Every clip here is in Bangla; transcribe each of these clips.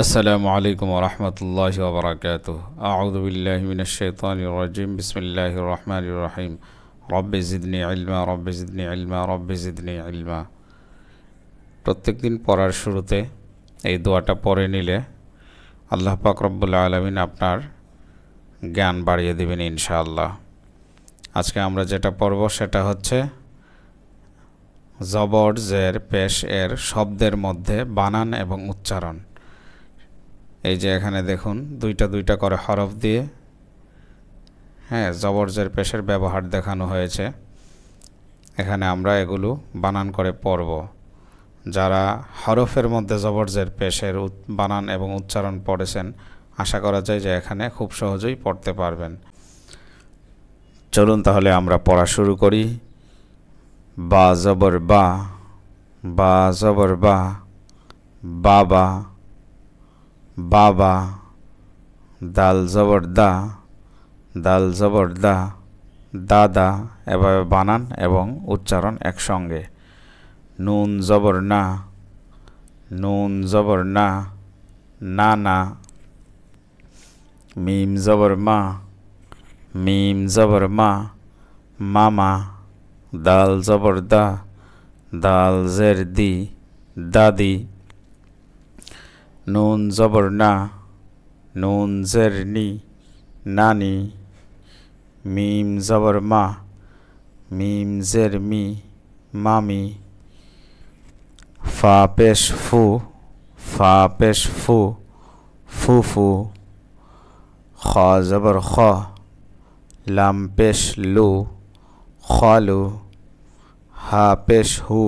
আসসালামু আলাইকুম ওরহমতুল্লাহি ওবরাকাতুহু আউযু বিল্লাহি মিনাশ শাইতানির রাজিম বিসমিল্লাহির রহমানির রহিম রব্বি জিদনি ইলমা রব্বি জিদনি ইলমা রব্বি জিদনি ইলমা। প্রত্যেকদিন পড়ার শুরুতে এই দোয়াটা পড়ে নিলে আল্লাহ পাক রব্বুল আলামিন আপনার জ্ঞান বাড়িয়ে দেবেন ইনশাআল্লাহ। আজকে আমরা যেটা পড়ব সেটা হচ্ছে জবর জের পেশ এর শব্দের মধ্যে বানান এবং উচ্চারণ। এই যে এখানে দেখুন দুইটা করে হরফ দিয়ে জবর জের পেশের ব্যবহার দেখানো হয়েছে। এখানে আমরা এগুলো বানান করে পড়ব। যারা হরফের মধ্যে জবর জের পেশের বানান এবং উচ্চারণ পড়েছেন আশা করা যায় যে এখানে খুব সহজেই পড়তে পারবেন। চলুন তাহলে আমরা পড়া শুরু করি। বা জবর বা, বা জবর বা, বাবা বাবা। দাল জবর দা, দাল জবর দা, দাদা। এভাবে বানান এবং উচ্চারণ একসঙ্গে। নুন জবর না, নুন জবর না, নানা। মিম জবর মা, মিম জবর মা, মামা। দাল জবর দা, দাল জের দি, দাদি। নুন জবর না, নুন জের নি, নানি। মিম জবর মা, মিম জের মি, মামি। ফা পেশ ফু, ফা পেশ ফু, ফুফু। খ জবর খ, লাম পেশ লু, খালু। হা পেশ হু,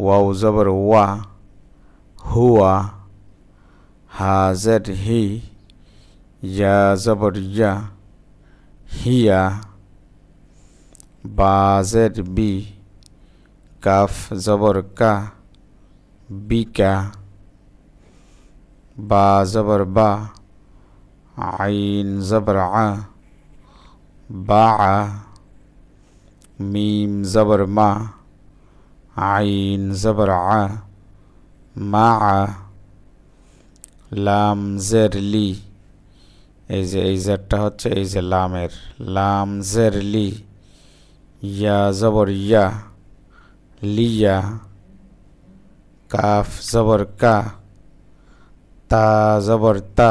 ওয়াও জবর ওয়া, হুয়া। হা জের হি, ইয়া জবর ইয়া, হিয়া। বা জের বি, কাফ জবর কা, বিকা। বা জবর বা, আইন জবর আ, বা। মিম জবর মা, আইন জবর আ, মা। লাম জের লি, এই জেরটা হচ্ছে এই যে লামের, লাম জের লি। ইয়া জবর ইয়া, লিয়া। কাফ জবর কা, তা জবর তা,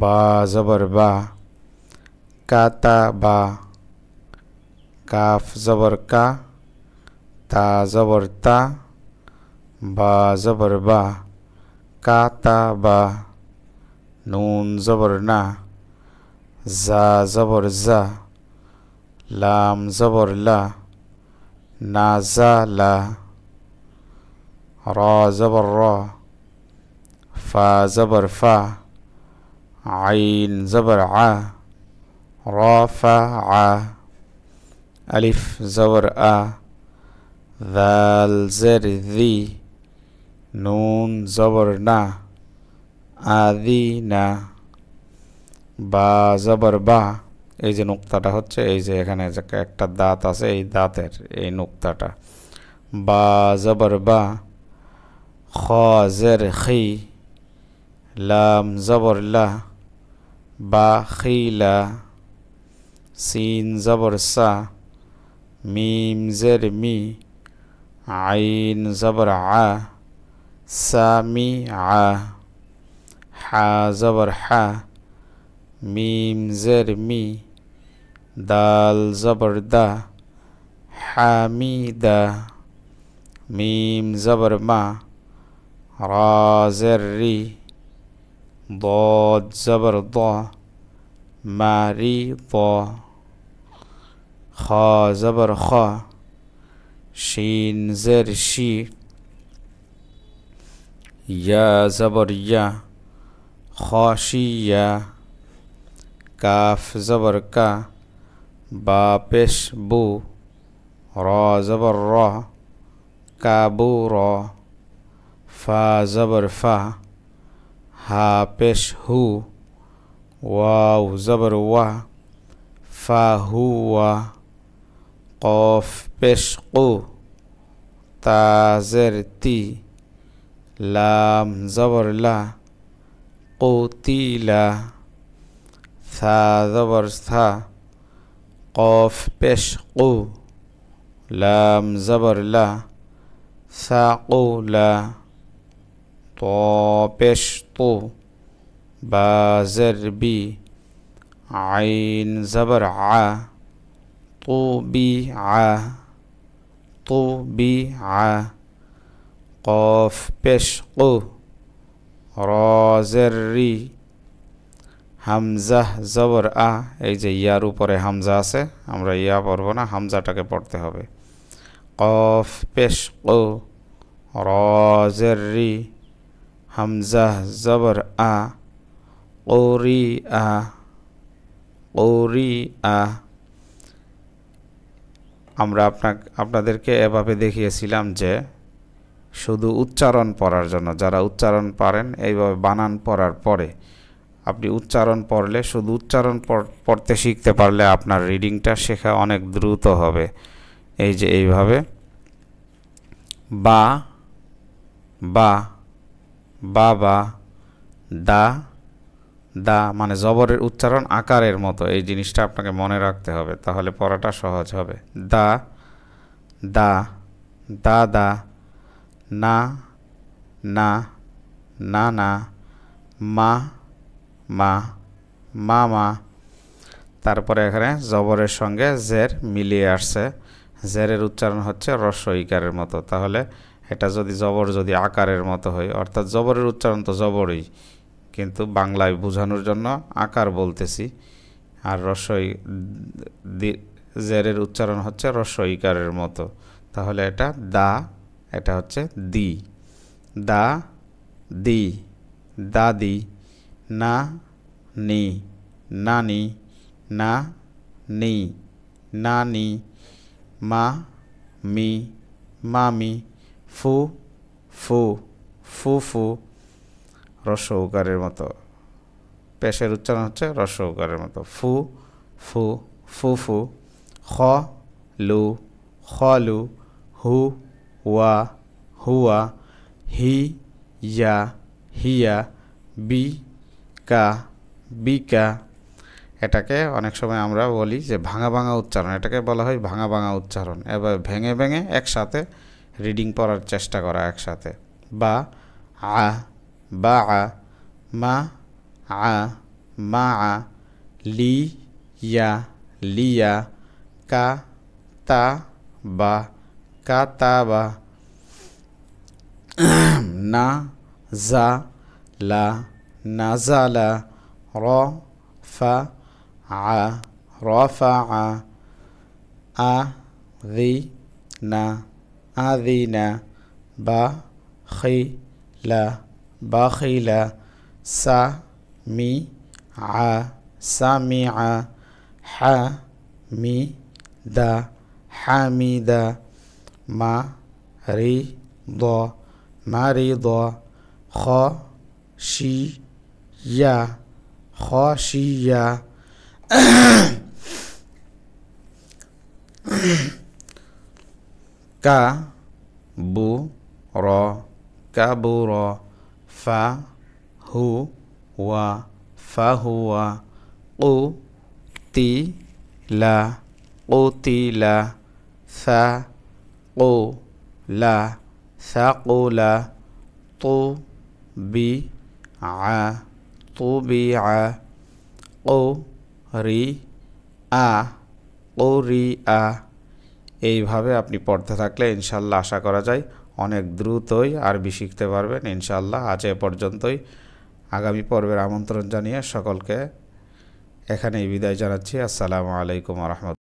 বা জবর বা, কাতা বা। কাফ জবর কা, তা জবর তা, বা জবর বা, কাতা বা। নুন জবর না, জা জবর জা, লাম জবর লা, না জা লা। র জবর র, ফা জবর ফা, আইন জবর আ, র ফা আ। আলিফ জবর আ, দাল জের দি, নুন জবর না, আদিনা। বা জবর বা, এই যে নুক্তাটা হচ্ছে এই যে এখানে একটা দাঁত আছে, এই দাঁতের এই নুক্তাটা। বা জবর বা, খ জের খি, লাম জবর লা, বা খিলা। সিন জবর সা, মিম জের মি, আইন জবর আ, সামি আ। হা জবর হা, মিম জের মি, দাল জবর দা, হামিদা। মিম জবর মা, রা জের রি, ضاد জবর দ, মারি দ। খ জবর খ, শিন জের শি, ইয়া জবর ইয়া, খাশিয়া। কাফ জবর কা, বা পেশ বু, র জবর র, কাবু র। ফা জবর ফা, হা পেশ হু, ওয়াও জবর ওয়া, ফা হুয়া। কফ পেশ কু, তা জের তি, লাম জবর লা কুতিলা সা জবর সা কফ পেশ কু লাম জবর লা সাকুলা ত পেশ তু বা জের বি আইন জবর আ তু বি আ তু বি আ কফ পেশ কু র জের রি হামজা জবর আ এই যে ইয়ার উপরে হামজা আছে আমরা ইয়া পড়ব না হামজাটাকে পড়তে হবে কফ পেশ কু র জের রি হামজা জবর আ ওরি আ ওরি আ আমরা আপনাদেরকে এভাবে দেখিয়েছিলাম যে শুধু উচ্চারণ পড়ার জন্য যারা উচ্চারণ পারেন এইভাবে বানান পড়ার পরে আপনি উচ্চারণ পড়লে শুধু উচ্চারণ পড়তে শিখতে পারলে আপনার রিডিংটা শেখা অনেক দ্রুত হবে এই যে এইভাবে বা বা বাবা দা দা মানে জবরের উচ্চারণ আকারের মতো এই জিনিসটা আপনাকে মনে রাখতে হবে তাহলে পড়াটা সহজ হবে দা দা দাদা না না না না মা মা মামা তারপরে এখানে জবরের সঙ্গে জের মিলিয়ে আসছে জেরের উচ্চারণ হচ্ছে হ্রস্ব ইকারের মতো তাহলে এটা যদি জবর যদি আকারের মতো হয় অর্থাৎ জবরের উচ্চারণ তো জবরই কিন্তু বাংলায় বোঝানোর জন্য আকার বলতেছি আর জেরের উচ্চারণ হচ্ছে হ্রস্ব ইকারের মতো তাহলে এটা দা এটা হচ্ছে দি দা দি দাদি না নি নানি না নি নানি মা মি মামি ফু ফু ফুফু হ্রস্ব উকারের মতো পেশের উচ্চারণ হচ্ছে হ্রস্ব উকারের মতো ফু ফু ফুফু খ লু খলু হু ওয়া হুয়া হি ইয়া হিয়া বি কা বিকা এটাকে অনেক সময় আমরা বলি যে ভাঙা ভাঙা উচ্চারণ এটাকে বলা হয় ভাঙা ভাঙা উচ্চারণ এবার ভেঙে ভেঙে একসাথে রিডিং পড়ার চেষ্টা করা একসাথে বা আ বা আ মা আ মা আ লি ইয়া লিয়া কা তা বা কা তা বা না জা লা নাজালা র ফা আ রফা আ দি না আদিনা বা খিলা বাখিলা সা মি আ সামিআ হা মি দা হামিদা মা রি দ মারিদ খ শি ইয়া খশিয়া কা বু র কাবুর ফা হু ওয়া ফাহুয়া ও তি লা কুতিলা সা ও লা সাকুলা তু বি আ তুবিআ ও রি আ ও রি আ এইভাবে আপনি পড়তে থাকলে ইনশাল্লাহ আশা করা যায় অনেক দ্রুতই আরবি শিখতে পারবেন ইনশাল্লাহ আজ এ পর্যন্তই আগামী পর্বের আমন্ত্রণ জানিয়ে সকলকে এখানেই বিদায় জানাচ্ছি আসসালামু আলাইকুম ওয়া রাহমাতুল্লাহ।